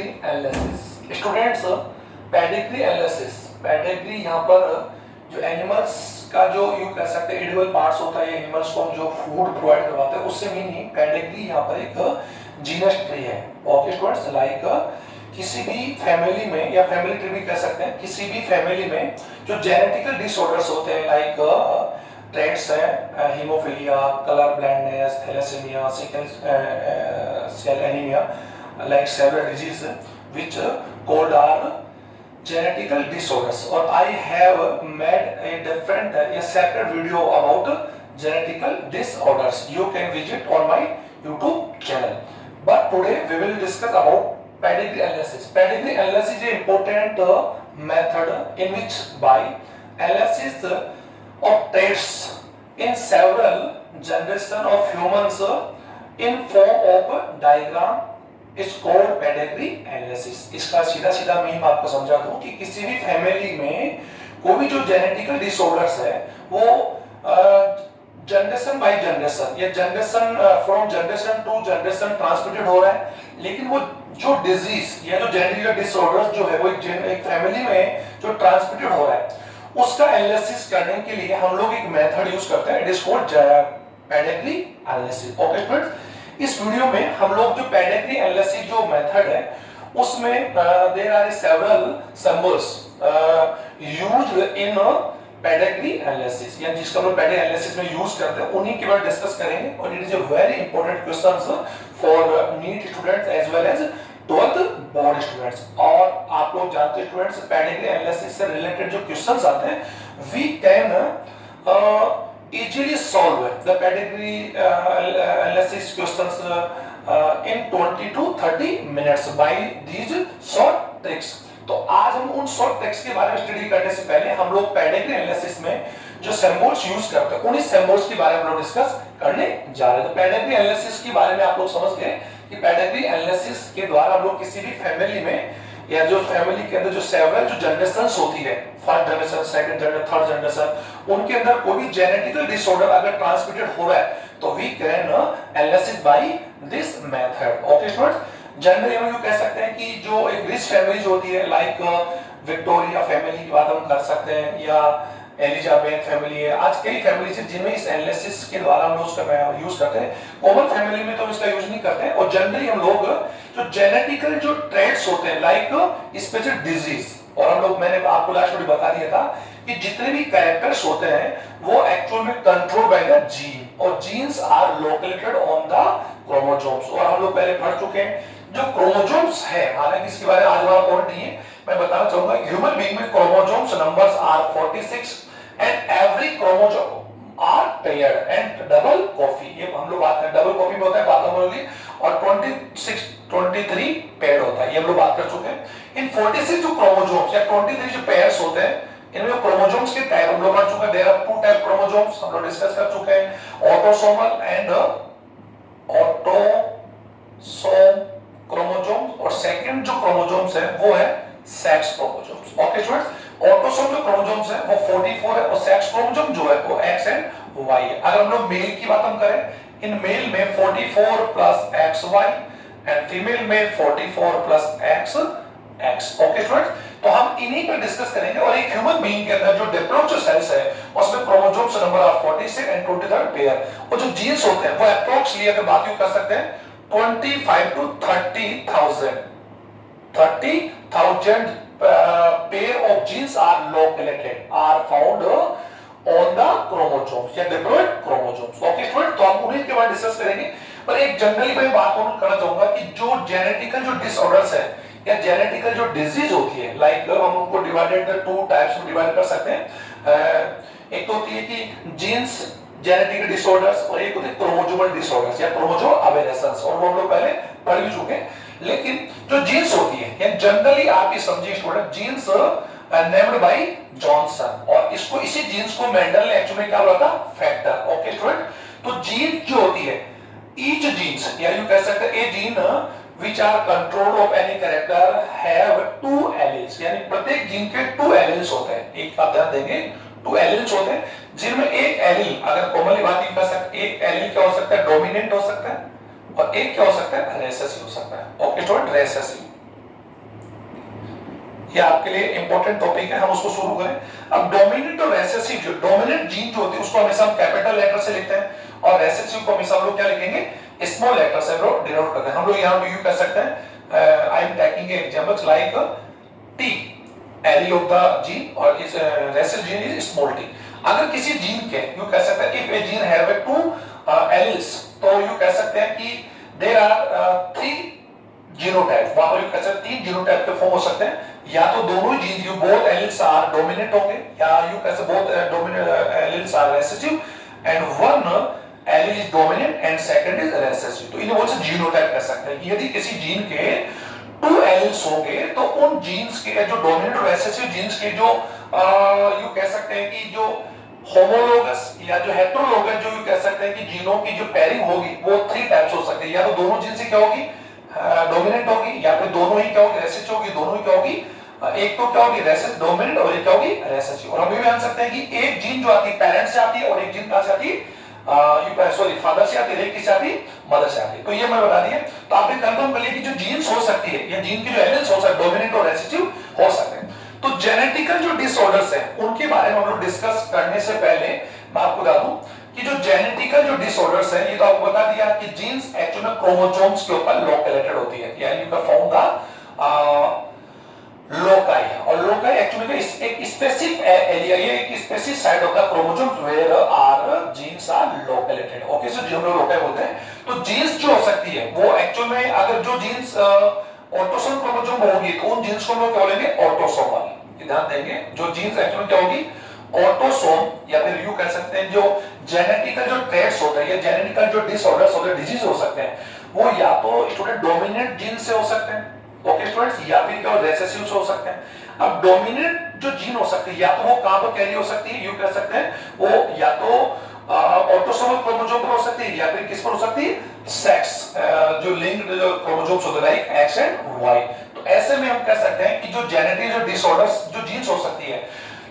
Analysis. Students, pedigree analysis, pedigree यहाँ पर जो एनिमल्स का जो यू कह सकते हैं एडिबल पार्ट्स होता है, एनिमल्स को जो फूड प्रोवाइड करवाते हैं, उससे मीनिंग पेडिग्री यहाँ पर एक जीनस ट्री है। ओके स्टूडेंट्स, लाइक किसी भी फैमिली में या फैमिली ट्री भी कह सकते हैं, किसी भी फैमिली में जो जेनेटिकल डिसऑर्डर्स होते हैं लाइक ट्रेट्स है, haemophilia, colour blindness, thalassaemia, sickle cell anaemia, like several diseases which called are genetical disorders. Or I have made a different a separate video about genetical disorders. You can visit on my YouTube channel. But today we will discuss about pedigree analysis. Pedigree analysis is an important method in which by analysis of traits in several generation of humans in form of diagram is called pedigree analysis. इसका सीधा सीधा meaning आपको समझा दूं कि किसी भी family में कोई भी जो जेनेटिकल डिसऑर्डर्स है वो जनरेशन बाय जनरेशन या generation from generation to generation transmitted हो रहा है, लेकिन वो जो डिजीज या जो जेनेटिकल डिसऑर्डर जो है वो एक फैमिली में जो ट्रांसमिटेड हो रहा है उसका एनालिसिस करने के लिए हम लोग एक मेथड यूज करते हैं, it is called pedigree analysis. Okay students, इस वीडियो में हम लोग जो पेडिग्री एनालिसिस जो मेथड है उसमें there are several symbols used in pedigree analysis, या जिसका हम पेडिग्री एनालिसिस में यूज करते हैं उन्हीं के बारे में डिस्कस करेंगे। और it is a very important questions for NEET students as well as 12th board students. और आप लोग जानते हैं स्टूडेंट्स, पेडिग्री एनालिसिस से रिलेटेड जो क्वेश्चंस आते हैं we can easily solve the pedigree analysis questions in 20 to 30 minutes by these short tricks. तो आज हम उन शॉर्ट ट्रिक्स के बारे में स्टडी करने से पहले हम लोग पेडिग्री एनालिसिस में जो सिंबल्स यूज करते हैं उन्हीं सिंबल्स के बारे में हम लोग डिस्कस करने जा रहे हैं। तो पेडिग्री एनालिसिस के बारे में आप लोग समझ गए कि पेडिग्री एनालिसिस के द्वारा हम लोग किसी भी फैमिली में या जो फैमिली के अंदर जो सेवरल जो जनरेशंस होती है, first generation, second generation, third generation, उनके अंदर कोई भी जेनेटिकल डिसऑर्डर अगर ट्रांसमिटेड हो रहा है तो we can analysis by this method. Okay students, generally हम ये कह सकते हैं कि जो एक रिच फैमिली होती है लाइक विक्टोरिया फैमिली की बात हम कर सकते हैं या एलिजाबेथ फैमिली है, आज कई फैमिलीज हैं जिनमें इस एनालिसिस के द्वारा हम यूज करते हैं। कॉमन फैमिली में तो इसका यूज नहीं करते हैं। और जनरली हम लोग जो जेनेटिकल जो ट्रेट्स होते हैं लाइक स्पेशल डिजीज, और हम लोग मैंने आपको लास्ट में बता दिया था कि जितने भी कैरेक्टर्स होते हैं वो एक्चुअल में कंट्रोल बाय द जीन, और genes are located on the chromosomes. और हम लोग पहले पढ़ चुके हैं जो क्रोमोसोम्स है, हालांकि इसके बारे में आज हमारा पॉइंट नहीं है, मैं बताना चाहूंगा ह्यूमन बीइंग में chromosomes numbers are 46 and every chromosome are paired and double copy. ये हम लोग बात करें डबल कॉपी में होता है पाथोमोलॉजी, और 23 पेयर होता है, ये हम लोग बात कर चुके हैं। इन 46 जो क्रोमोसोम्स या 23 जो पेयर्स होते हैं इनमें क्रोमोसोम्स के टाइप हम लोग पढ़ चुके हैं। There are two type chromosomes, हम लोग डिस्कस कर चुके हैं, ऑटोसोमल एंड ऑटोसोम क्रोमोसोम्स, और सेकंड जो क्रोमोसोम्स है वो है sex chromosomes. Okay students, autosome जो क्रोमोसोम्स है वो 44 है, और सेक्स क्रोमोसोम जो है वो X एंड Y है। अगर हम लोग मेल की बात हम करें, इन मेल में 44 प्लस XY एंड फीमेल में 44 प्लस XX। ओके स्टूडेंट्स, तो हम इन्हीं पर डिस्कस करेंगे। और एक ह्यूमन बीइंग के अंदर जो डेवलप्ड जो सेल्स है उसमें chromosomes number are 46 and 23 pair, और जो जीन्स होते हैं वो अप्रॉक्सिमेटली अगर बात यू कर सकते हैं 25 to 30,000 pair of genes are located, are found on the chromosomes या diploid chromosomes। ओके स्टूडेंट, तो हम उन्हीं के बारे में डिस्कस करेंगे। पर एक जनरली मैं बात करना चाहूंगा कि जो जेनेटिकल जो डिसऑर्डर्स है या जेनेटिकल जो डिजीज होती है लाइक हम उनको डिवाइडेड टू टाइप्स में डिवाइड कर सकते हैं। एक तो होती है कि जीन्स जेनेटिकल डिसऑर्डर्स, और एक होते हैं क्रोमोसोमल डिसऑर्डर्स या क्रोमोसोम अबेरेशंस, और वो हम लोग पहले पढ़ भी चुके हैं। लेकिन जो जीन्स होती है या जनरली आप ये समझिए student, genes named by Johnson, और इसको इसी जीन्स को मेंडल ने एक्चुअली क्या बोला था, फैक्टर। ओके स्टूडेंट, तो जीन जो होती है ईच जीन्स या यू कह सकते हैं ए gene which are control of any character have two alleles, यानी प्रत्येक जीन के 2 alleles होते हैं। एक आप ध्यान देंगे 2 alleles होते हैं, जिनमें एक एलील अगर कॉमनली बात कर सकते हैं, एक एलील क्या हो सकता है, डोमिनेंट हो सकता है, और एक क्या हो सकता है, रेसेसिव हो सकता है। Okay student, recessive. ये आपके लिए इंपॉर्टेंट टॉपिक है, हम उसको शुरू करें। अब डोमिनेंट और रेसेसिव, जो डोमिनेंट जीन जो होती है उसको हमेशा हम कैपिटल लेटर से लिखते हैं और रेसेसिव को हमेशा हम लोग क्या लिखेंगे, स्मॉल लेटर से डिनोट करते हैं। हम लोग यहाँ पे यूज कर सकते हैं, I am taking examples like T, allele of the gene, और इस recessive gene is small T. अगर किसी जीन के यू कह सकते हैं if a gene have two alleles, तो यू कह सकते हैं कि देयर आर 3 जीनोटाइप, वहां पर यू कह सकते हैं 3 जीनोटाइप के फॉर्म हो सकते हैं, या तो दोनों ही gene you both alleles are dominant होंगे, या यू कह सकते both dominant alleles are recessive and one allele is dominant and second is recessive. तो इन्हें बोलते हैं जीनोटाइप कह सकते हैं। यदि किसी जीन के 2 एलील्स होंगे तो उन जीन्स के जो डोमिनेंट और रेसेसिव जीन्स के जो यू कह सकते हैं कि जो होमोलोगस या जो हेटेरोलोगस जो यू कह सकते हैं कि जीनों की जो पेयरिंग होगी वो 3 टाइप्स हो सकती है, या तो दोनों जीन से क्या होगी, डोमिनेंट होगी, या फिर दोनों ही क्या होगी, रेसेसिव होगी, दोनों ही क्या होगी, एक तो क्या होगी रेसेसिव डोमिनेंट और एक क्या होगी रेसेसिव। और हम ये भी जान सकते हैं कि एक जीन जो आती है पेरेंट से आती है और एक जीन कहां से आती है, सॉरी फादर से आती है, एक किससे आती है, मदर से आती है। तो ये मैं बता दिया, तो आपने कंफर्म कर लिया कि जो जीन्स हो सकती है या जीन की जो एलिमेंट्स हो सकते हैं डोमिनेंट और रेसेसिव हो सकते हैं। तो जेनेटिकल जो डिसऑर्डर्स हैं उनके बारे में हम लोग डिस्कस करने से पहले मैं आपको बता दूं कि जो जेनेटिकल जो डिसऑर्डर्स हैं, ये तो आपको बता दिया कि जीन्स एक्चुअली में क्रोमोसोम्स के ऊपर लोकेटेड होती है, यानी you can found the loci, और लोकाई एक्चुअली में एक स्पेसिफिक एरिया, ये एक specific side of the chromosomes where are genes are located. Okay, so जिन्हें लोकाई बोलते हैं। तो जीन्स जो हो सकती है वो एक्चुअल में अगर जो जीन्स ऑटोसोम क्रोमोसोम होगी तो उन जीन्स को हम लोग क्या बोलेंगे, ऑटोसोमल। ध्यान देंगे, जो जीन्स एक्चुअली क्या होगी, ऑटोसोम, या फिर यू कह सकते हैं जो जेनेटिकल जो ट्रेट्स होते हैं या जेनेटिकल जो डिसऑर्डर्स होते हैं, डिजीज हो सकते हैं, वो या तो स्टूडेंट डोमिनेंट जीन से हो सकते हैं, ओके स्टूडेंट्स, या फिर क्या रेसेसिव से हो सकते हैं। अब डोमिनेंट जो जीन हो सकती है या तो वो कहां पर कैरी हो सकती है, यू कह सकते हैं वो या तो ऑटोसोमल क्रोमोसोम पर हो सकती है या फिर किस पर हो सकती है, सेक्स जो लिंक्ड जो क्रोमोसोम्स होते हैं लाइक एक्स एंड वाई। तो ऐसे में हम कह सकते हैं कि जो जेनेटिक जो डिसऑर्डर्स जो जीन्स हो सकती है,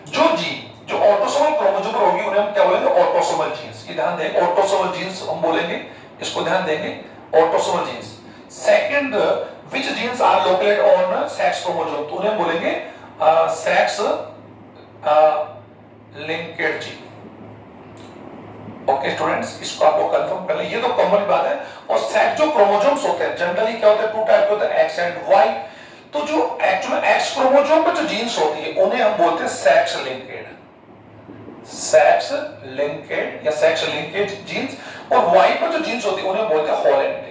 जो जीन जो ऑटोसोमल क्रोमोसोम पर होगी उन्हें हम क्या बोलेंगे, ऑटोसोमल जीन्स। ये ध्यान देंगे, ऑटोसोमल जीन्स हम बोलेंगे, इसको ध्यान देंगे, autosomal genes. Second, which genes are located on sex chromosome, तो उन्हें बोलेंगे sex linked gene. Okay students, इसको आपको कंफर्म कर लें, ये तो कॉमन बात है। और सेक्स जो क्रोमोसोम्स होते हैं जनरली क्या होते हैं, 2 टाइप के होते हैं, एक्स एंड वाई। तो जो एक्चुअल एक्स क्रोमोसोम पर जो जीन्स होती है उन्हें हम बोलते हैं सेक्स लिंकेड, सेक्स लिंकेड या सेक्स लिंकेज जीन्स। और वाई पर जो जीन्स होती है उन्हें बोलते हैं हॉलैंडिक।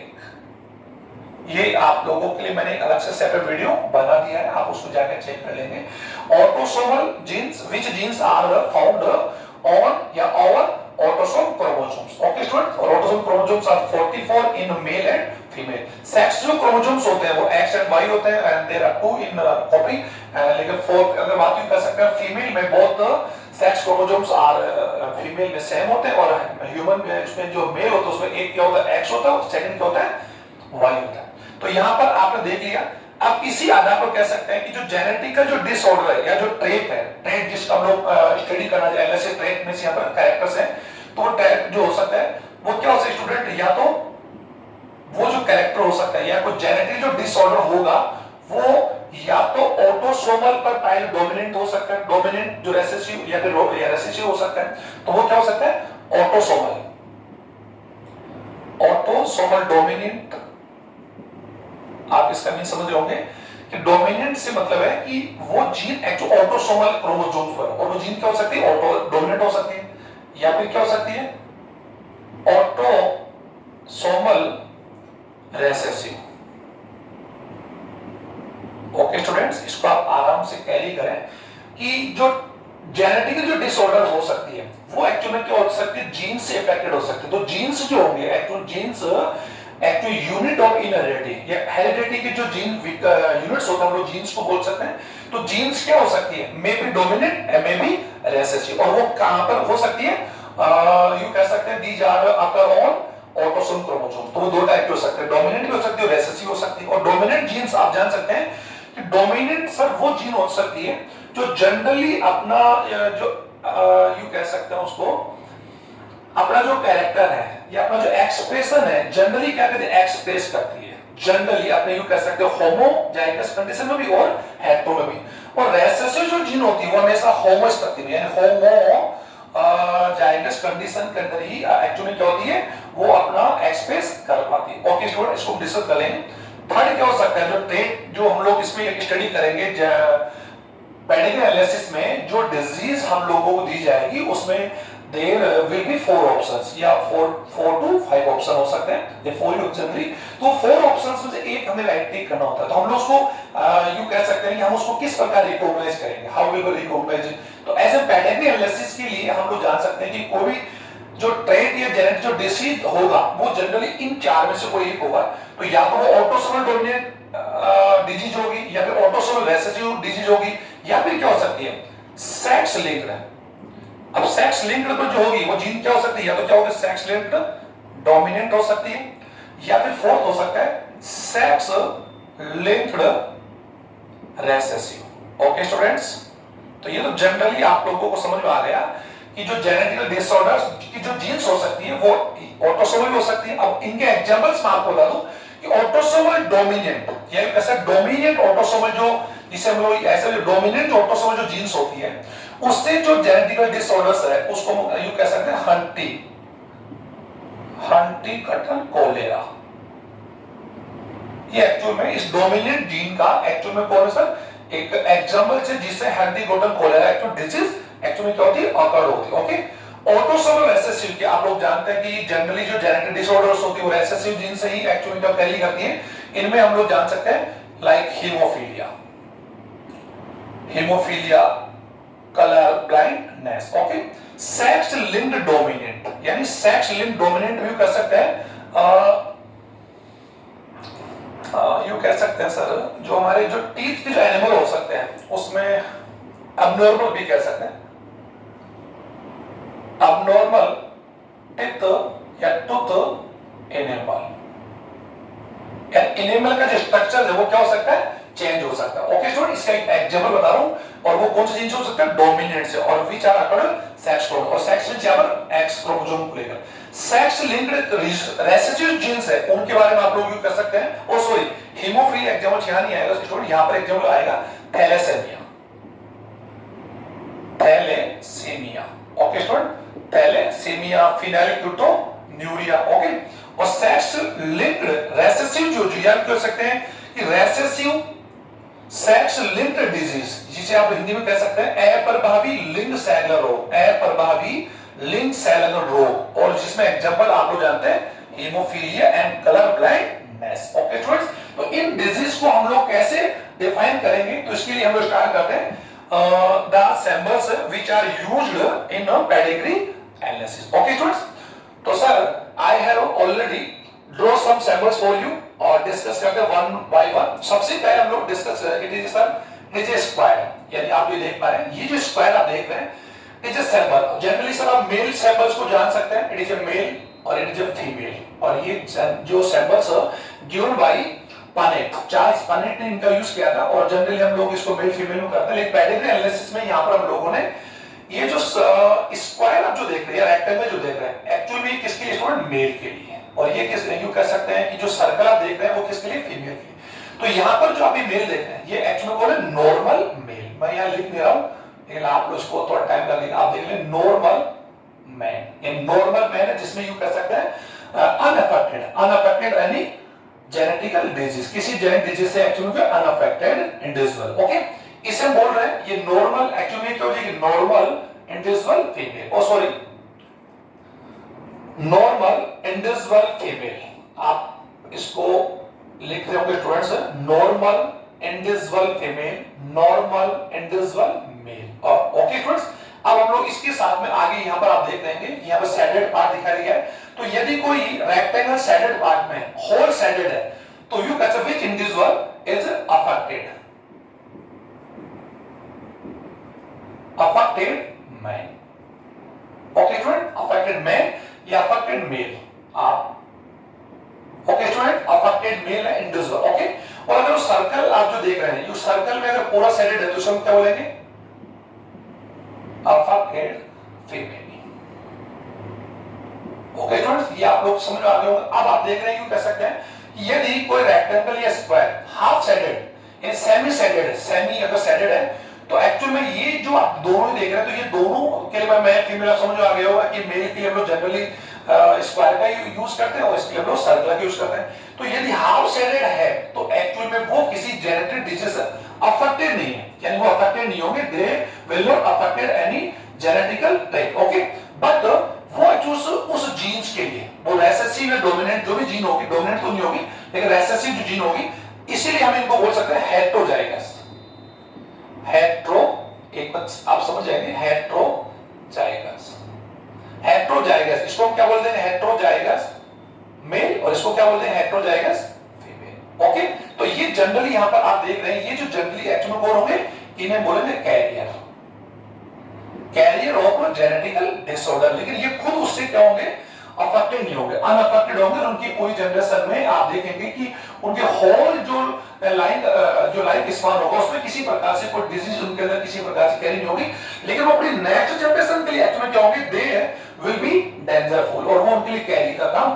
ये आप लोगों के लिए मैंने एक अलग से सेपरेट वीडियो बना दिया है, आप उसको जाकर चेक कर लेंगे। Autosomal genes, which genes are found on या over autosome chromosomes. Okay students, और autosome chromosomes are 44 in male and female. Sex जो क्रोमोसोम्स होते हैं वो एक्स एंड वाई होते हैं and there are 2 in copy, लेकिन 4 अगर बात कर सकते हैं फीमेल में both sex chromosomes are female में सेम होते हैं, और ह्यूमन में इसमें जो मेल होता है उसमें एक क्या होता है, एक्स होता है, और सेकंड क्या होता है, वाई होता है। तो यहां पर आपने देख लिया। अब इसी आधार पर कह सकते हैं कि जो जेनेटिकल जो डिसऑर्डर है या जो ट्रेट है, ट्रेट जिसका हम लोग स्टडी करना चाहिए, ऐसे ट्रेट में से यहां पर कैरेक्टर्स हैं, तो वो ट्रेट जो हो सकता है वो क्या हो सकता है स्टूडेंट, या तो वो जो कैरेक्टर हो सकता है या कोई जेनेटिक जो डिसऑर्डर होगा वो या तो ऑटोसोमल पर टाइप डोमिनेंट हो सकता है, डोमिनेंट जो रेसेसिव या फिर रेसेसिव हो सकता है। तो वो क्या हो सकता है, ऑटोसोमल, ऑटोसोमल डोमिनेंट। आप इसका मीन समझ रहे होंगे कि डोमिनेंट से मतलब है कि वो जीन एक्चुअली ऑटोसोमल क्रोमोसोम पर, और वो जीन क्या हो सकती है, ऑटो डोमिनेंट हो सकती है, या फिर क्या हो सकती है, ऑटोसोमल रेसेसिव। ओके स्टूडेंट्स, इसको आप आराम से कैरी करें कि जो जेनेटिकल जो डिसऑर्डर हो सकती है वो एक्चुअली क्या हो सकती है, जीन से अफेक्टेड हो सकती है। तो जीन्स जो होंगे actual genes actually unit of in heredity या हेरिडिटी के जो जीन यूनिट्स होते हैं हम लोग जीन्स को बोल सकते हैं। तो जीन्स क्या हो सकती है, may be dominant may be recessive, और वो कहां पर हो सकती है, यू कह सकते हैं these are occur on autosome chromosome. तो वो 2 टाइप के हो सकते हैं, डोमिनेंट भी हो सकती है और रेसेसिव हो सकती है। और डोमिनेंट जीन्स आप जान सकते हैं कि डोमिनेंट सर वो जीन हो सकती है जो जनरली अपना जो यू कह सकते हैं उसको अपना जो कैरेक्टर है या अपना जो एक्सप्रेशन है जनरली क्या कहते हैं, एक्सप्रेस करती है। जनरली अपने यू कह सकते हो होमोजाइगस कंडीशन में भी और हेटेरो में भी। और रेसेसिव जो जीन होती है वो हमेशा होमोस्ट्रक्टिव यानी होमोजाइगस कंडीशन के अंदर ही एक्चुअली क्या होती है वो अपना एक्सप्रेस कर पाती है। ओके स्टूडेंट, इसको डिस्कस कर लेंगे। थर्ड क्या हो सकता है जो ट्रेट जो हम लोग इसमें स्टडी करेंगे पेडिग्री एनालिसिस में, जो डिजीज हम लोगों को दी जाएगी उसमें देयर विल बी 4 ऑप्शंस या 4 to 5 ऑप्शन हो सकते हैं, ये 4 जनरली। तो 4 ऑप्शंस में से एक हमें राइट टिक करना होता है। तो हम लोग उसको यू कह सकते हैं कि हम उसको किस प्रकार रिकॉग्नाइज करेंगे, हाउ विल वी रिकॉग्नाइज। तो एज ए पेडिग्री एनालिसिस के लिए हम लोग जान सकते हैं कि कोई जो ट्रेट या जेनेटिक जो डिसीज होगा वो जनरली इन 4 में से कोई एक होगा। तो या तो वो ऑटोसोमल डोमिनेंट डिजीज होगी, या फिर ऑटोसोमल रिसेसिव डिजीज होगी, या फिर क्या हो सकती है सेक्स लिंक्ड। अब सेक्स लिंक्ड पर जो होगी वो जीन क्या हो सकती है, या तो क्या होगी सेक्स लिंक्ड डोमिनेंट हो सकती है, या फिर फोर्थ हो सकता है sex linked recessive. Okay students, तो ये तो जनरली आप लोगों को समझ में आ गया कि जो जेनेटिकल डिसऑर्डर्स की जो जीन्स हो सकती है वो ऑटोसोमल हो सकती है। अब इनके एग्जांपल्स मैं आपको बता दूं कि ऑटोसोमल डोमिनेंट या कैसे डोमिनेंट ऑटोसोमल जो जिसे हम लोग ऐसे जो डोमिनेंट ऑटोसोमल जो जीन्स होती है उससे जो जेनेटिकल डिसऑर्डर्स है उसको यू कह सकते हैं हंटिंगटन कोलेरा। ये एक्चुअल में इस डोमिनेंट जीन का एक्चुअल में कौन है सर एक एग्जांपल से जिससे Huntington cholera actual disease actually क्या होती है अकर होती है। ओके, ऑटोसोमल रिसेसिव के आप लोग जानते हैं कि जनरली जो जेनेटिक डिसऑर्डर्स होती है वो रिसेसिव जीन से ही एक्चुअली क्या कैरी करती है। इनमें हम लोग जान सकते हैं like haemophilia, colour blindness. Okay, sex linked dominant यानी सेक्स लिंक्ड डोमिनेंट भी कर सकते हैं, यू कह सकते हैं सर जो हमारे जो टीथ के जो एनिमल हो सकते हैं उसमें अबनॉर्मल भी कह सकते हैं, अबनॉर्मल टिथ या टूथ एनिमल या एनिमल का जो स्ट्रक्चर है वो क्या हो सकता है चेंज हो सकता है। ओके स्टूडेंट, इसका एक एग्जांपल बता रहा हूं और वो कौन सा जीन हो सकता है डोमिनेंट से, और which are occurred sex chromosome और सेक्स में यहां पर एक्स क्रोमोसोम को लेकर सेक्स लिंक्ड रेसिड्यू जीन्स है उनके बारे में आप लोग यूज कर सकते हैं। ओ सॉरी, हीमोफीलिया एग्जांपल यहां नहीं आएगा स्टूडेंट, यहां पर एग्जांपल आएगा thalassaemia. Okay student, thalassaemia, phenylketonuria. Okay, और सेक्स लिंक्ड रेसेसिव जो याद कर सकते हैं कि रेसेसिव सेक्स लिंक्ड डिजीज जिसे आप हिंदी में कह सकते हैं अप्रभावी लिंग सैलर रोग, अप्रभावी लिंग सैलर रोग, और जिसमें एग्जांपल आप लोग जानते हैं haemophilia and colour blindness. Okay students, तो इन डिजीज को हम लोग कैसे डिफाइन करेंगे, तो इसके लिए हम लोग स्टार्ट करते हैं the symbols which are used in a pedigree analysis. Okay students, तो sir I have already draw some symbols for you और डिस्कस करते हैं वन बाय वन। सबसे पहले हम लोग discuss it is sir it is square, यानी आप ये देख पा रहे हैं ये जो स्क्वायर आप देख रहे हैं it is symbol. Generally sir आप मेल सिंबल्स को जान सकते हैं, इट इज अ मेल और इट इज अ फीमेल, और ये जो सिंबल्स गिवन बाय पानेट, चार्ल्स पानेट ने इनका यूज किया था, और जनरली हम लोग इसको मेल फीमेल में करते हैं। लेकिन पेडिग्री एनालिसिस में यहां पर हम लोगों ने ये जो स्क्वायर आप जो देख रहे हैं रेक्टेंगल जो देख रहे हैं एक्चुअली किसके लिए स्टूडेंट मेल के लिए, और ये किस यू कह सकते हैं कि जो सर्कल आप देख रहे हैं वो किसके लिए फीमेल के लिए। तो यहां पर जो अभी मेल देख रहे हैं ये एक्चुअली कौन है नॉर्मल मेल, मैं यहां लिख नहीं रहा हूं लेकिन आप लोग इसको थोड़ा टाइम लगेगा, आप देख लें नॉर्मल मैन। ये नॉर्मल मैन है जिसमें यू कह सकते हैं अनअफेक्टेड यानी जेनेटिकल डिजीज, किसी जेनेटिक डिजीज से एक्चुअली अनअफेक्टेड इंडिविजुअल। ओके, इसे हम बोल रहे हैं ये नॉर्मल एक्चुअली क्या हो जाएगी normal individual female, oh sorry normal individual female, आप इसको लिख रहे होंगे students normal individual female, normal individual male. Okay students, अब हम लोग इसके साथ में आगे यहां पर आप देख रहे हैं यहां पर सैडेड पार्ट दिखाया गया है, तो यदि कोई रेक्टेंगल सैडेड पार्ट में होल सैडेड है तो you can say which individual is affected man. Okay student, affected man या अफेक्टेड मेल, आप ओके स्टूडेंट अफेक्टेड मेल है इंडिविजुअल। ओके, और अगर सर्कल आप जो देख रहे हैं ये सर्कल में अगर पूरा सैडेड है तो उसको क्या बोलेंगे अफेक्टेड फीमेल। ओके स्टूडेंट्स, ये आप लोग समझ में आ गए होंगे। अब आप देख रहे हैं कह सकते हैं यदि कोई रेक्टेंगल या स्क्वायर हाफ साइडेड या सेमी साइडेड है, सेमी अगर साइडेड है, तो एक्चुअल में ये जो आप दोनों देख रहे हैं, तो ये दोनों के लिए मेल फीमेल समझ आ गया होगा कि मेल के लिए हम लोग जनरली स्क्वायर का यूज करते हैं और इसके लिए हम लोग सर्कल का यूज करते हैं। तो यदि हाफ साइडेड है तो एक्चुअल में वो किसी जेनेटिक डिजीज से अफेक्टेड नहीं है, यानी वो अफेक्टेड नहीं होंगे, they will not affected any genetical type, okay. But वो उस जीन्स के लिए वो रेसेसिव या डोमिनेंट जो भी जीन होगी, डोमिनेंट तो नहीं होगी लेकिन रेसेसिव जो जीन होगी, इसीलिए हम इनको बोल सकते हैं हेटेरोजाइगस। हेट्रो, एक बात आप समझ जाएंगे, हेटेरोजाइगस, हेटेरोजाइगस, इसको हम क्या बोलते हैं, हेटेरोजाइगस मेल, और इसको क्या बोलते हैं, हेटेरोजाइगस फीमेल, ओके। तो ये जनरली यहां पर आप देख रहे हैं, ये जो जनरली एक्चुअल में कौन होंगे, इन्हें बोलेंगे carrier, carrier of genetical disorder. लेकिन ये खुद उससे क्या होंगे, अफेक्टेड नहीं होंगे, अनअफेक्टेड होंगे, और उनकी पूरी जनरेशन में आप देखेंगे कि उनके होल जो लाइफ स्पान होगा उसमें किसी प्रकार से कोई डिजीज उनके अंदर किसी प्रकार से कैरी नहीं होगी। लेकिन वो अपनी नेक्स्ट जनरेशन के लिए एक्चुअली क्या होंगे, दे विल बी डेंजरफुल, और वो उनके लिए कैरियर का काम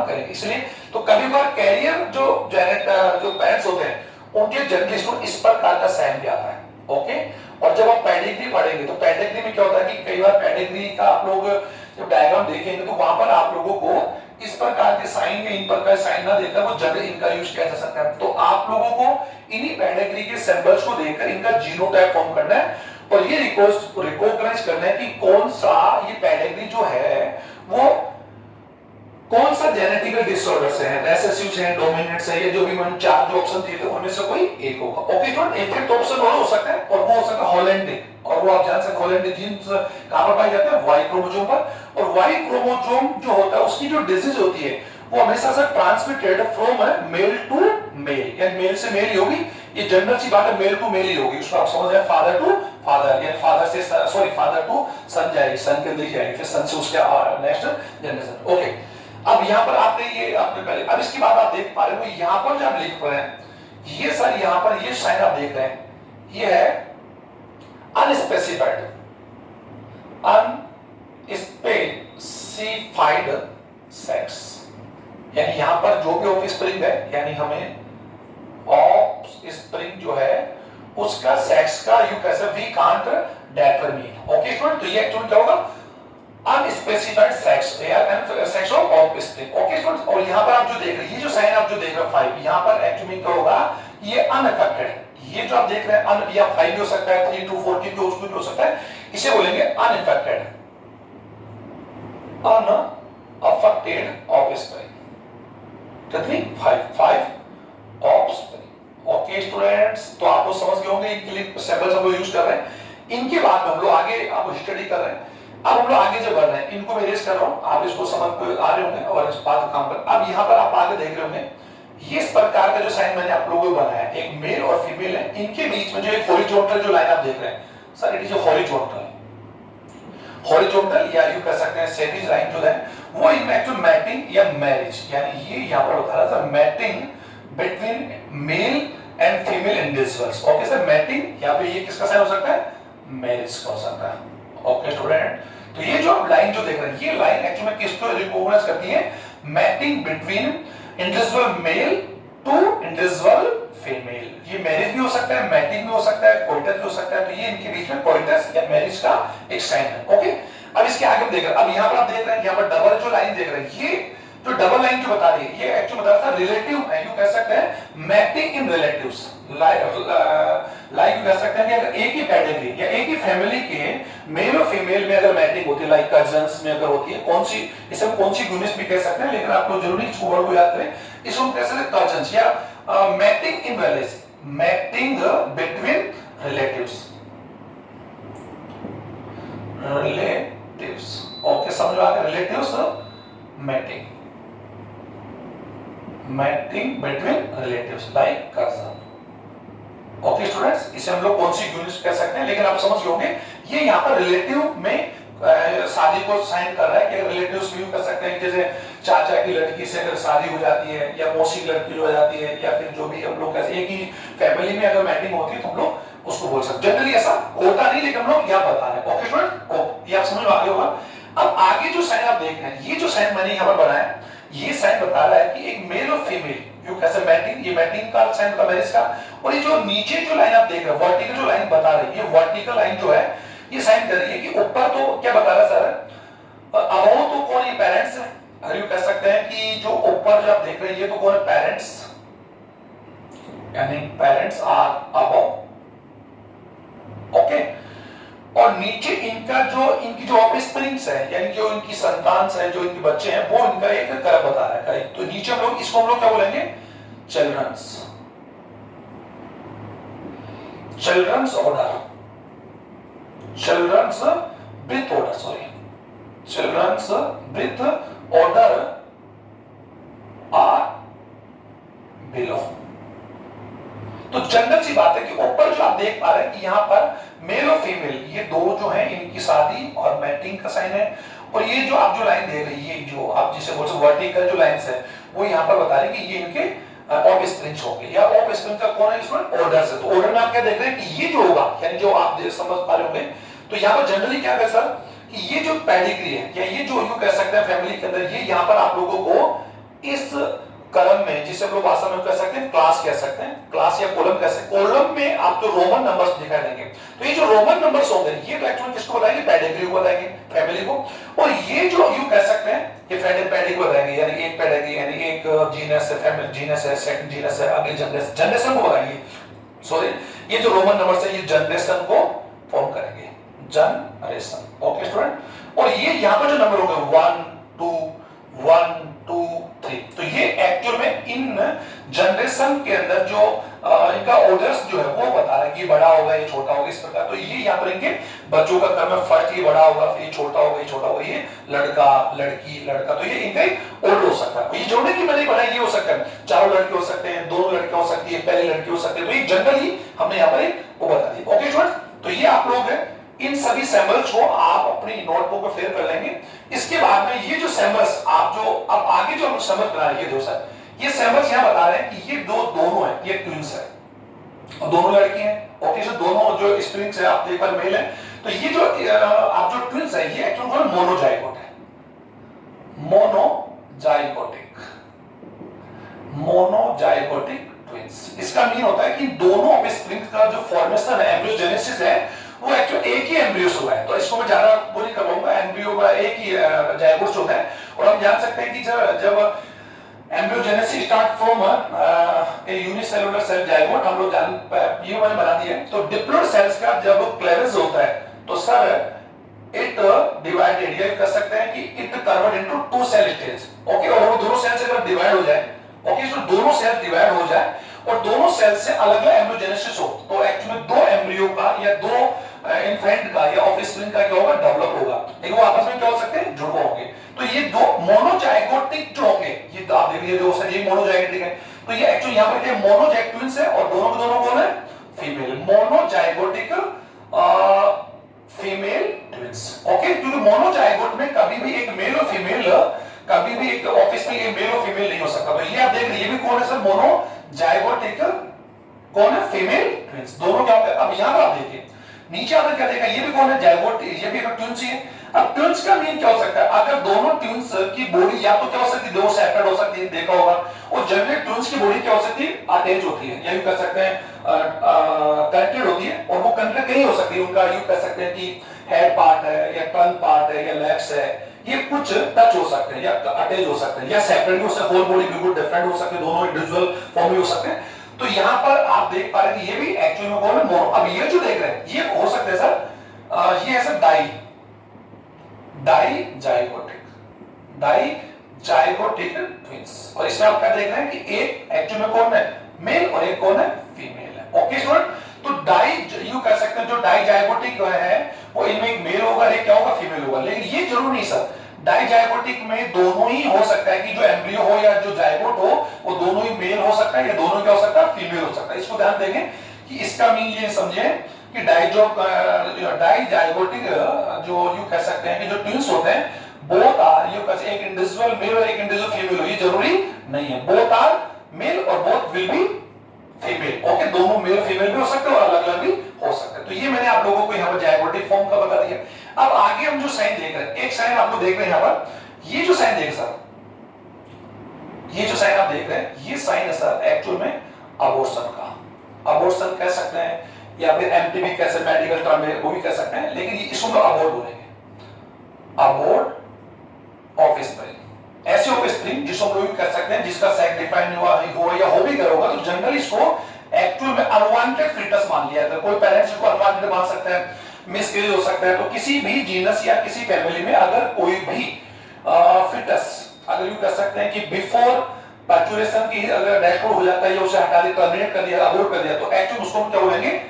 करेंगे। इसलिए तो कभी बार कैरियर जो पेरेंट्स होते हैं उनके जनरेशन में इस प्रकार का साइन भी आता है, ओके। और जब आप पेडिग्री पढ़ेंगे तो पेडिग्री में क्या होता है कि कई बार पेडिग्री का आप लोग जब डायग्राम देखेंगे तो वहां पर आप लोगों को इस प्रकार के साइन या इन प्रकार के साइन ना देखकर वो जनरल इनका यूज किया जा सकता है। तो आप लोगों को इन्हीं पेडिग्री के सिंबल्स को देखकर इनका जीनोटाइप फॉर्म करना है और ये रिकॉग्नाइज करना है कि कौन सा ये पेडिग्री जो है वो कौन सा जेनेटिकल डिसऑर्डर से है, रेसेसिव से है, डोमिनेंट से है, या जो भी मैंने चार जो ऑप्शन दिए थे उनमें से कोई एक होगा, ओके। तो एक एक ऑप्शन और हो सकता है, और वो हो सकता है हॉलैंडिक, और वो आप जान सकते हैं हॉलैंडिक जीन्स कहां पर पाए जाते हैं, वाई क्रोमोसोम पर। और वाई क्रोमोसोम जो होता है उसकी जो डिजीज होती है वो हमेशा से transmitted from male to male, यानी मेल से मेल ही होगी, ये जनरल सी बात है, मेल टू मेल ही होगी, उसको आप समझ रहे हैं, फादर टू फादर, यानी फादर टू सन जाएगी, सन के अंदर जाएगी, फिर सन से उसके नेक्स्ट जनरेशन, ओके। अब यहां पर आपने ये आपने पहले, अब इसके बाद आप देख पा रहे हो यहां पर जो आप लिख रहे हैं, ये सर यहां पर ये साइन आप देख रहे हैं, ये है अनस्पेसिफाइड, अनस्पेसिफाइड सेक्स, यानी यहां पर जो भी ऑफस्प्रिंग है, यानी हमें ऑफस्प्रिंग जो है उसका सेक्स का यू कैसे we can't determine, okay student. तो ये एक्चुअली क्या होगा, अनस्पेसिफाइड सेक्स या sex of offspring, okay students. और यहां पर आप जो देख रहे हैं, ये जो साइन आप जो देख रहे हो 5, यहां पर एक्चुअली क्या होगा, ये अनअफेक्टेड, ये जो आप देख रहे हैं अन या 5 भी हो सकता है, 3 2 4 की भी हो सकता है, इसे बोलेंगे अनअफेक्टेड, अनअफेक्टेड ऑफस्प्रिंग, कितनी 5 ऑफस्प्रिंग, ओके स्टूडेंट्स। तो आप लोग समझ गए होंगे इनके लिए सिंबल्स हम लोग यूज कर रहे हैं, इनके बाद में हम लोग आगे आप स्टडी कर रहे हैं। अब हम लोग आगे जो बढ़ रहे हैं, इनको मैं रेस कर रहा हूं, आप इसको समझ आ रहे होंगे और इस बात का काम कर। अब यहां पर आप आगे देख रहे होंगे, ये इस प्रकार का जो साइन मैंने आप लोगों को बनाया, एक मेल और फीमेल है, इनके बीच में जो एक हॉरिजॉन्टल जो लाइन आप देख रहे हैं sir, it is horizontal, horizontal या यू कह सकते हैं सेविज लाइन जो है वो इनमें एक्चुअल मैटिंग या मैरिज, यानी ये यहां पर बता रहा था mating between male and female individuals, okay sir. Mating यहां पे ये किसका साइन हो सकता है, मैरिज का हो सकता है, ओके स्टूडेंट। तो ये जो आप लाइन जो देख रहे हैं, ये लाइन एक्चुअली में किसको रिकॉग्नाइज करती है, mating between individual male to individual female. ये मैरिज भी हो सकता है, मैटिंग भी हो सकता है, कोइटस भी हो सकता है, तो ये इनके बीच में कोइटस या मैरिज का एक साइन है, ओके। अब इसके आगे हम देख रहे हैं, अब यहां पर आप देख रहे हैं, यहां पर डबल जो लाइन देख रहे हैं, ये जो डबल लाइन जो बता रही है, ये एक्चुअली बता रहा था रिलेटिव है, यू कह सकते हैं मैटिंग इन रिलेटिव्स, लाइक कह सकते हैं कि अगर एक ही कैटेगरी या एक ही फैमिली के मेल और फीमेल में अगर मैटिंग होती है, लाइक कजन्स में अगर होती है, कौन सी इसे हम कौन सी यूनिट भी कह सकते हैं, लेकिन आप लोग जरूरी इसको वर्ड को याद करें, इसको हम कह सकते हैं कजन्स या mating in relatives, mating between relatives, okay समझ आ गया, relatives mating, mating between relatives like cousin, okay students. इसे हम लोग कौन सी यूनिट कह सकते हैं, लेकिन आप समझ गए होंगे ये यहाँ पर रिलेटिव में शादी को साइन कर रहा है, कि रिलेटिव्स भी कर सकते हैं, जैसे चाचा की लड़की से अगर शादी हो जाती है या मौसी की लड़की हो जाती है, या फिर जो भी हम लोग एक ही फैमिली में अगर मैटिंग होती है तो हम लोग उसको बोल सकते हैं। जनरली ऐसा होता नहीं, लेकिन हम लोग यहाँ बता रहे हैं, ओके स्टूडेंट, ये आप समझ में आ गया होगा। अब आगे जो साइन आप देख रहे हैं, ये जो साइन मैंने यहाँ पर बनाया, ये साइन बता रहा है कि एक मेल और फीमेल यू कैसे मैटिंग, ये मैटिंग का साइन होता है मैरिज का। और ये जो नीचे जो लाइन आप देख रहे हो वर्टिकल जो लाइन बता रही है, ये वर्टिकल लाइन जो है ये साइन कर रही है कि ऊपर तो क्या बता रहा है सर, अबव तो कौन, ये पेरेंट्स है। अगर यू कह सकते हैं कि जो ऊपर जो आप देख रहे हैं ये तो कौन है, पेरेंट्स, यानी पेरेंट्स आर अबव, ओके। और नीचे इनका जो इनकी जो ऑफस्प्रिंग्स है यानी जो इनकी संतान है, जो इनके बच्चे हैं, वो इनका एक कर्म बता रहा है। तो नीचे हम लोग इसको हम लोग क्या बोलेंगे, childrens, childrens order, childrens birth order, sorry childrens birth order are below. तो जनरल सी बात है कि ऊपर जो आप देख पा रहे हैं कि यहां पर मेल और फीमेल ये दो जो हैं इनकी शादी और मैटिंग का साइन है। और ये जो आप जो लाइन दे रही है, जो आप जिसे बोलते हैं वर्टिकल जो लाइंस है, वो यहां पर बता रही है कि ये इनके ऑफ स्प्रिंग्स होंगे या ऑफ स्प्रिंग का कौन है इसमें, ऑर्डर से। तो ऑर्डर में आप क्या देख रहे हैं कि ये जो होगा यानी जो आप समझ पा रहे होंगे, तो यहां पर जनरली क्या है सर कि ये जो पेडिग्री है या ये जो यू कह सकते हैं फैमिली के अंदर, ये यहां पर आप लोगों को इस कलम में, जिसे हम लोग भाषा में कह सकते हैं क्लास कह सकते हैं, क्लास या कॉलम कह सकते हैं, कॉलम में आप जो रोमन नंबर्स दिखाई देंगे, तो ये जो रोमन नंबर्स होंगे ये तो एक्चुअली किसको बताएंगे, पेडिग्री को बताएंगे, फैमिली को। और ये जो यू कह सकते हैं ये पेडिग्री को बताएंगे, यानी एक पेडिग्री यानी एक जीनस है, फैमिली जीनस है, सेकंड जीनस है, अगले जनरेशन को बताएंगे। सॉरी, ये जो रोमन नंबर्स है ये जनरेशन को फॉर्म करेंगे, जनरेशन, ओके स्टूडेंट। और ये यहां पर जो नंबर होंगे 1 2 1 2 3, तो ये एक्चुअल में इन जनरेशन के अंदर जो इनका ऑर्डर्स जो है वो बता रहा है कि बड़ा होगा ये छोटा होगा इस प्रकार। तो ये यहाँ पर इनके बच्चों का क्रम है, फर्स्ट ये बड़ा होगा, फिर ये छोटा होगा, ये छोटा होगा, ये लड़का लड़की लड़का, तो ये इनका ऑर्डर हो सकता है। ये जोड़ने की मैंने पढ़ा ये हो सकता है, चारों लड़के हो सकते हैं, दोनों लड़के हो सकती है, पहले लड़की हो सकती है। तो ये जनरली हमने यहाँ पर वो बता दी, ओके स्टूडेंट। तो ये आप लोग है इन सभी सैंपल्स को आप अपनी नोटबुक में फिल कर लेंगे। इसके बाद में ये जो सैंपल्स आप जो अब आगे जो हम सैंपल बना रहे हैं, ये दो सर ये सैंपल्स यहां बता रहे हैं कि ये दोनों है, ये ट्विंस है और दोनों लड़की हैं, ओके। सो दोनों जो स्प्रिंग्स है आप देख पर मेल है, तो ये जो आप जो ट्विंस है ये एक्चुअली मोनोजाइगोट है, मोनोजाइगोटिक, मोनोजाइगोटिक ट्विंस। इसका मीन होता है कि दोनों ऑफस्प्रिंग्स का जो फॉर्मेशन है, एम्ब्रियोजेनेसिस है, वो एक्चुअली एक ही एम्ब्रियो से हुआ है। तो इसको मैं ज्यादा वो नहीं करवाऊंगा, एम्ब्रियो का एक ही जाइगोट होता है। और हम जान सकते हैं कि जब embryogenesis start from a unicellular cell zygote, हम लोग जान ये मैंने बना दिया है। तो डिप्लॉइड सेल्स का जब क्लेवेज होता है तो सर इट डिवाइडेड, ये कह सकते हैं कि it convert into two cell stage, okay. और वो दोनों सेल से अगर डिवाइड हो जाए, ओके, तो दोनों सेल डिवाइड हो जाए और दोनों सेल से अलग अलग एम्ब्रियोजेनेसिस हो, तो एक्चुअली दो एम्ब्रियो का या दो इन्फेंट का या ऑफस्प्रिंग का क्या होगा, डेवलप होगा, लेकिन वो आपस में क्या हो सकते हैं, जुड़वा होंगे। तो ये दो मोनोजाइगोटिक जो होंगे, ये तो आप देखिए जो सर ये मोनोजाइगोटिक है, तो ये एक्चुअली यहां पर क्या मोनोजाइग ट्विंस है और दोनों के दोनों कौन है, female, monozygotic female twins, okay. क्योंकि मोनोजाइगोट में कभी भी एक मेल और फीमेल, कभी भी एक ऑफस्प्रिंग एक मेल और फीमेल नहीं हो सकता। तो ये आप देख रहे हैं ये भी कौन है सर, मोनोजाइगोटिक कौन है, फीमेल ट्विंस, दोनों क्या होगा। अब यहां पर आप देखिए नीचे आपने क्या देखा, ये भी कौन है, जाइगोट, ये भी ट्विंस ही है। अब ट्विंस का मीन क्या हो सकता है, अगर दोनों ट्विंस की बॉडी या तो क्या हो सकती है, दो सेपरेट हो सकती है, देखा होगा। और जनरली ट्विंस की बॉडी क्या हो सकती है, अटैच होती है, या यूं कह सकते हैं कनेक्टेड होती है। और वो कनेक्टेड कहीं हो सकती है, उनका यूं कह सकते हैं कि हेड पार्ट है या ट्रंक पार्ट है या लेग्स है, ये कुछ टच हो सकते हैं या अटैच हो सकते हैं या सेपरेट हो सकते हैं, होल बॉडी बिल्कुल डिफरेंट हो सकते हैं, दोनों इंडिविजुअल फॉर्म में हो सकते हैं। तो यहां पर आप देख पा रहे हैं कि ये भी एक्चुअली में कौन है, मोनो। अब ये जो देख रहे हैं ये हो सकते हैं सर, ये है सर डाइजाइगोटिक, डाइजाइगोटिक ट्विंस। और इसमें आप क्या देख रहे हैं कि एक एक्चुअली में कौन है, मेल और एक कौन है, फीमेल है, ओके स्टूडेंट। तो यू कह सकते हैं जो डाइजाइगोटिक है वो इनमें एक मेल होगा, एक क्या होगा, फीमेल होगा। लेकिन ये जरूर नहीं सर, डाइजाइगोटिक में दोनों ही हो सकता है कि जो एम्ब्रियो हो या जो जाइगोट हो वो दोनों ही मेल हो सकता है या दोनों क्या हो सकता है, फीमेल हो सकता है। इसको ध्यान देंगे कि इसका मीन ये समझे कि डाइजाइगोटिक जो यू कह सकते हैं कि जो ट्विंस होते हैं बोथ आर यू कह एक इंडिविजुअल मेल और एक इंडिविजुअल फीमेल हो, ये जरूरी नहीं है, बोथ आर मेल और both will be female, okay. दोनों मेल फीमेल भी हो सकते हैं और अलग अलग भी हो सकते हैं। तो ये मैंने आप लोगों को यहाँ पर जाइगोटिक फॉर्म का बता दिया। अब आगे हम जो साइन देख रहे हैं, एक साइन आप लोग देख रहे हैं यहाँ पर, ये जो साइन देख सर ये जो साइन आप देख रहे हैं, ये साइन है सर एक्चुअल में अबॉर्शन का। अबॉर्शन कह सकते हैं या फिर एमटीबी कैसे मेडिकल टर्म में वो भी कह सकते हैं, लेकिन इसको तो अबॉर्ट बोलेंगे। अबॉर्ट ऑफ स्प्रिंग, ऐसे ऑफ स्प्रिंग जिसको हम लोग कह सकते हैं जिसका सेक्स डिफाइन हुआ या हो भी गया होगा, तो जनरली इसको एक्चुअल में अनवांटेड फीटस मान लिया जाता है। कोई पेरेंट्स इसको अनवांटेड मान सकते हैं, मिसकैरेज हो सकता है। तो किसी भी जीनस या किसी फैमिली में अगर कोई भी फीटस, अगर यू कह सकते हैं कि बिफोर पैचुरेशन की अगर डेथ हो जाता है या उसे हटा दिया, टर्मिनेट कर दिया, अबॉर्ट कर दिया, तो एक्चुअली उसको हम क्या बोलेंगे,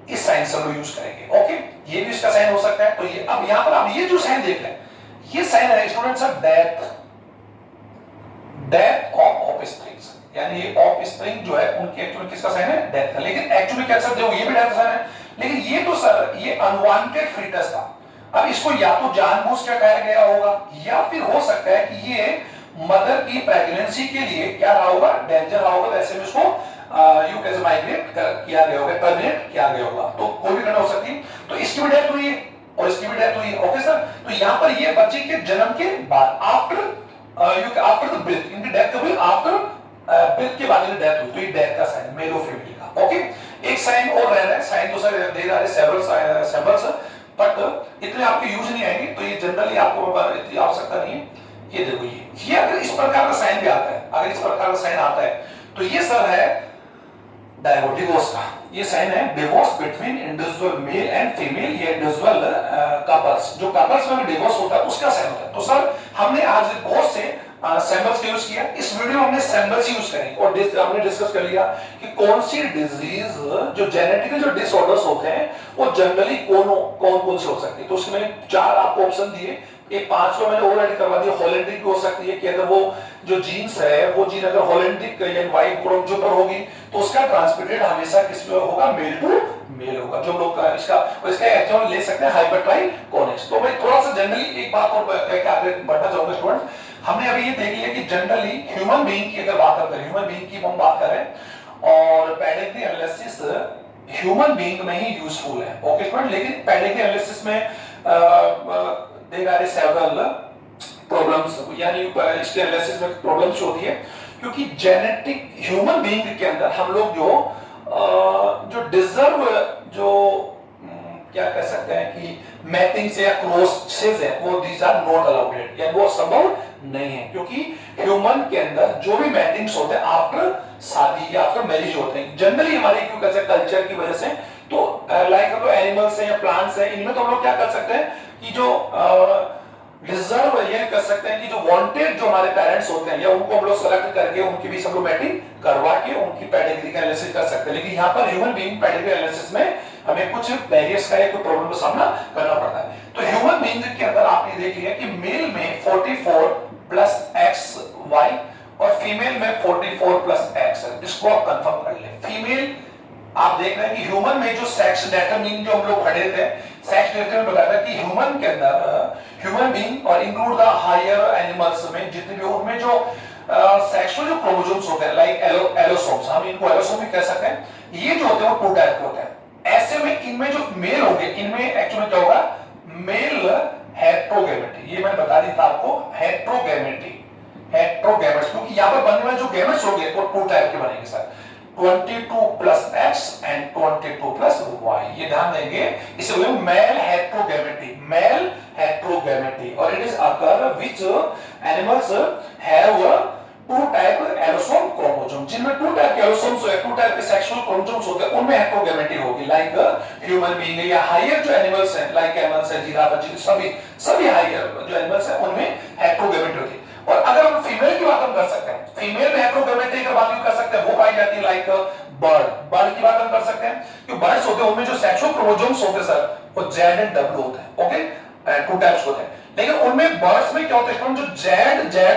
इस साइन से हम यूज करेंगे। ओके, ये भी इसका साइन हो सकता है। तो ये अब यहां पर आप ये जो साइन देख रहे हैं, ये साइन है students of death, death of springs, यानी ये ऑफ स्प्रिंग जो है उनकी एक्चुअली किसका साइन है, डेथ का। लेकिन एक्चुअली क्या सकते हो, ये भी डेथ का साइन है, लेकिन ये तो सर ये अनवांटेड फीटस था। अब इसको या तो जानबूझ के हटाया गया होगा, या फिर हो सकता है कि ये मदर की प्रेगनेंसी के लिए क्या रहा होगा, डेंजर रहा होगा, ऐसे में इसको यू कैसे माइग्रेट किया गया होगा, टर्मिनेट किया गया होगा। तो कोई भी करना हो सकती है। तो इसकी भी डेथ हुई है और इसकी भी डेथ हुई है। ओके सर, तो यहां पर ये बच्चे के जन्म के बाद, आफ्टर आफ्टर द बर्थ, इनकी डेथ हुई आफ्टर बर्थ के बाद डेथ हुई, तो ये डेथ का साइन मेल और फीमेल का। ओके, एक साइन और रह रहा है, साइन तो सर दे रहा है सेवरल, बट इतने आपके यूज नहीं आएंगे, तो ये जनरली आपको इतनी आवश्यकता नहीं है। ये देखो, ये अगर इस प्रकार का साइन भी आता है, अगर इस प्रकार का साइन आता है, तो ये सर है डिवोर्स का। ये साइन है divorce between individual mail and female, ये इंडिविजुअल कपल्स, जो कपल्स में डिवोर्स होता है उसका साइन होता है। तो सर हमने आज बहुत से सिंबल्स यूज किया, इस वीडियो में हमने सिंबल्स यूज करेंगे और हमने डिस्कस कर लिया कि कौन सी डिजीज जो जेनेटिकल जो डिसऑर्डर्स होते हैं वो जनरली कौन से हो सकते हैं। तो उसमें 4 आपको ऑप्शन दिए, एक 5वां मैंने और ऐड करवा दिया, हॉलैंड्रिक हो सकती है कि अगर वो जो जीन्स है वो जीन अगर हॉलैंड्रिक या वाई क्रोमोसोम पर होगी तो उसका ट्रांसमिटेड हमेशा किसमें होगा, मेल टू मेल होगा। जो लोग इसका एग्जांपल ले सकते हैं हाइपरट्राइकोनिक्स। तो भाई थोड़ा सा जनरली एक बात और आगे बढ़ना चाहूंगा स्टूडेंट, हमने अभी ये देख लिया कि जनरली ह्यूमन बीइंग की अगर बात करते हैं, ह्यूमन बीइंग की हम बात करें और पेडिग्री एनालिसिस ह्यूमन बीइंग में ही यूजफुल है। ओके स्टूडेंट, लेकिन पेडिग्री एनालिसिस में देयर आर सेवरल प्रॉब्लम्स, यानी इसके एनालिसिस में प्रॉब्लम्स होती है क्योंकि जेनेटिक ह्यूमन बीइंग के अंदर हम लोग जो डिजर्व जो क्या कह सकते हैं कि मैटिंग से या क्रॉसेस है वो दीज आर नॉट अलाउड, यानी वो संभव नहीं है क्योंकि ह्यूमन के अंदर जो भी मैटिंग्स होते हैं आफ्टर शादी या आफ्टर मैरिज होते हैं जनरली हमारे क्यों कहते हैं कल्चर की वजह से। तो लाइक हम लोग एनिमल्स हैं या प्लांट्स हैं, इनमें तो हम लोग क्या कर सकते हैं कि जो डिजर्व ये कर सकते हैं कि जो वांटेड जो हमारे पेरेंट्स होते हैं या उनको हम लोग सेलेक्ट करके उनके बीच हम लोग मैटिंग करवा के उनकी पेडिग्री का एनालिसिस कर सकते हैं। लेकिन यहाँ पर ह्यूमन बीइंग पेडिग्री एनालिसिस में हमें कुछ बैरियर्स का एक प्रॉब्लम का सामना करना पड़ता है। तो ह्यूमन बीइंग के अंदर आपने देख लिया कि मेल में 44 प्लस XY और फीमेल में 44 प्लस X है। इसको आप कंफर्म कर ले। फीमेल आप देख रहे हैं कि ह्यूमन में जो सेक्स डेटरमिन जो हम लोग पढ़े थे, सेक्स डेटरमिन बताया था कि ह्यूमन के अंदर ह्यूमन बीइंग और इंक्लूड द हायर एनिमल्स में जितने भी उनमें जो सेक्सुअल जो क्रोमोसोम्स होते हैं लाइक एलोसोम्स, हम इनको एलोसोम भी कह सकते हैं, ये जो होते हैं वो 2 टाइप के होते हैं। ऐसे में इनमें जो मेल होंगे इनमें एक्चुअली क्या होगा, मेल हेट्रोगैमेटी, ये मैंने बता दिया था आपको, हेट्रोगैमेटी क्योंकि यहाँ पर बनने वाले जो गैमेट्स होंगे वो 2 टाइप के बनेंगे sir, 22 plus X and 22 plus Y। ये ध्यान देंगे, इसे बोलेंगे मेल हेट्रोगैमेटी और it is occur which animals have 2 type allosome chromosome, जिनमें 2 टाइप के एलोसोम्स होते हैं, 2 टाइप के सेक्सुअल क्रोमोसोम्स होते हैं, उनमें हेट्रोगैमेटी होगी लाइक ह्यूमन बीइंग या हायर जो एनिमल्स हैं लाइक कैमल्स है, जिराफ, सभी हायर जो एनिमल्स हैं उनमें हेट्रोगैमेटी होती है। और अगर हम फीमेल की बात हम कर सकते हैं, फीमेल में हेट्रोगैमेटी की बात कर सकते हैं, वो पाई जाती है लाइक बर्ड की बात हम कर सकते हैं कि बर्ड्स होते हैं उनमें जो सेक्सुअल क्रोमोसोम्स होते हैं सर वो Z एंड W होते हैं। ओके, 2 टाइप्स होते हैं, लेकिन उनमें बर्ड्स में क्या होता है, जो Z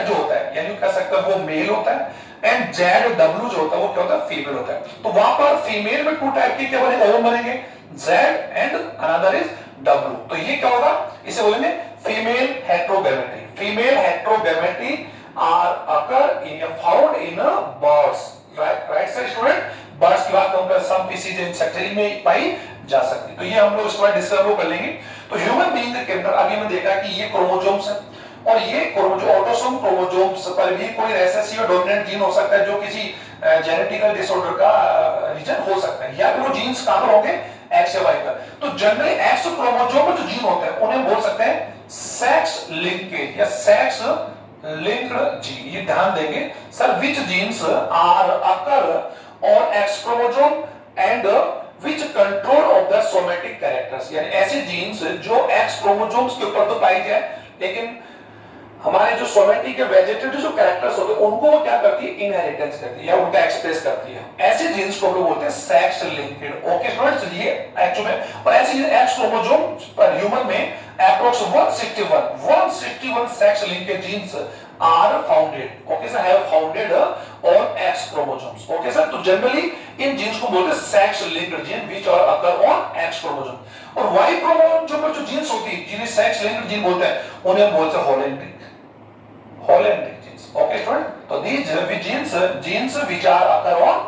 जो होता है यानी कह सकते हैं वो मेल होता है एंड ZW जो होता है वो क्या होता है, फीमेल होता है। तो वहां पर फीमेल में 2 टाइप के क्या बनेंगे, ओवम बनेंगे, Z and another is W। तो ये क्या होगा, इसे बोलेंगे female heterogamety. Female heterogamety are occur in found in birds, right sir student. Birds की बात हम सम स्पीशीज इंसेक्टरी में पाई जा सकती है। तो ये हम लोग इसके बाद डिस्कस कर लेंगे। तो ह्यूमन बीइंग के अंदर अभी हमने देखा कि ये क्रोमोसोम्स है, और ये जो ऑटोसोम क्रोमोसोम्स पर भी कोई रेसेसिव डोमिनेंट जीन हो सकता है जो किसी जेनेटिकल डिसऑर्डर का रीजन हो सकता है, या फिर वो जीन्स कहां पर होंगे, एक्स या वाई पर। तो जनरली एक्स क्रोमोसोम में जो जीन होते हैं उन्हें बोल सकते हैं सेक्स लिंकेज या सेक्स लिंक्ड जीन। ये ध्यान देंगे sir, which genes are occur on X chromosome and which control of the somatic characters, यानी ऐसे जीन्स जो एक्स क्रोमोसोम्स के ऊपर तो पाई जाए लेकिन हमारे जो सोमेटिक या वेजिटेटिव जो कैरेक्टर्स होते हैं उनको वो क्या करती है, इनहेरिटेंस करती है या उनका एक्सप्रेस करती है। ऐसे जीन्स को हम लोग बोलते हैं सेक्स लिंक्ड। ओके स्टूडेंट्स, ये एक्चुअली में और ऐसे एक्स क्रोमोसोम पर ह्यूमन में approx 161 sex linked genes are founded, okay sir, have founded on X chromosomes. Okay sir, तो जनरली इन जीन्स को बोलते हैं sex linked gene which are occur on X chromosome. और वाई क्रोमोसोम पर जो जीन्स होती है जिन्हें सेक्स लिंक्ड जीन बोलते हैं उन्हें बोलते हैं holandric genes. Okay student, so these genes which are occur on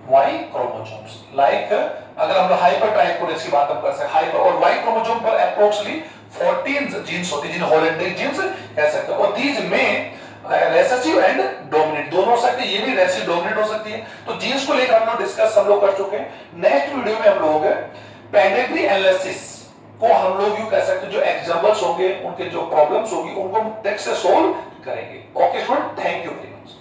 Y chromosomes, like अगर हम लोग हाइपरट्राइकोरेस की बात कर सकते हैं, हाइपर और Y क्रोमोसोम पर अप्रोक्सीमेटली 14 जीन्स होती है जिन्हें होलेंड्रिक जीन्स कह सकते हैं। और these में रेसेसिव एंड डोमिनेंट दोनों हो सकते हैं, ये भी रेसेसिव डोमिनेंट हो सकती है। तो जीन्स को लेकर हम लोग डिस्कस हम लोग कर चुके हैं। नेक्स्ट वीडियो में हम लोग पेडिग्री एनालिसिस को हम लोग यूं कह सकते हैं, जो एग्जांपल्स होंगे उनके जो प्रॉब्लम्स होगी उनको हम टेक्स्ट से सोल्व करेंगे। Okay student, thank you very much.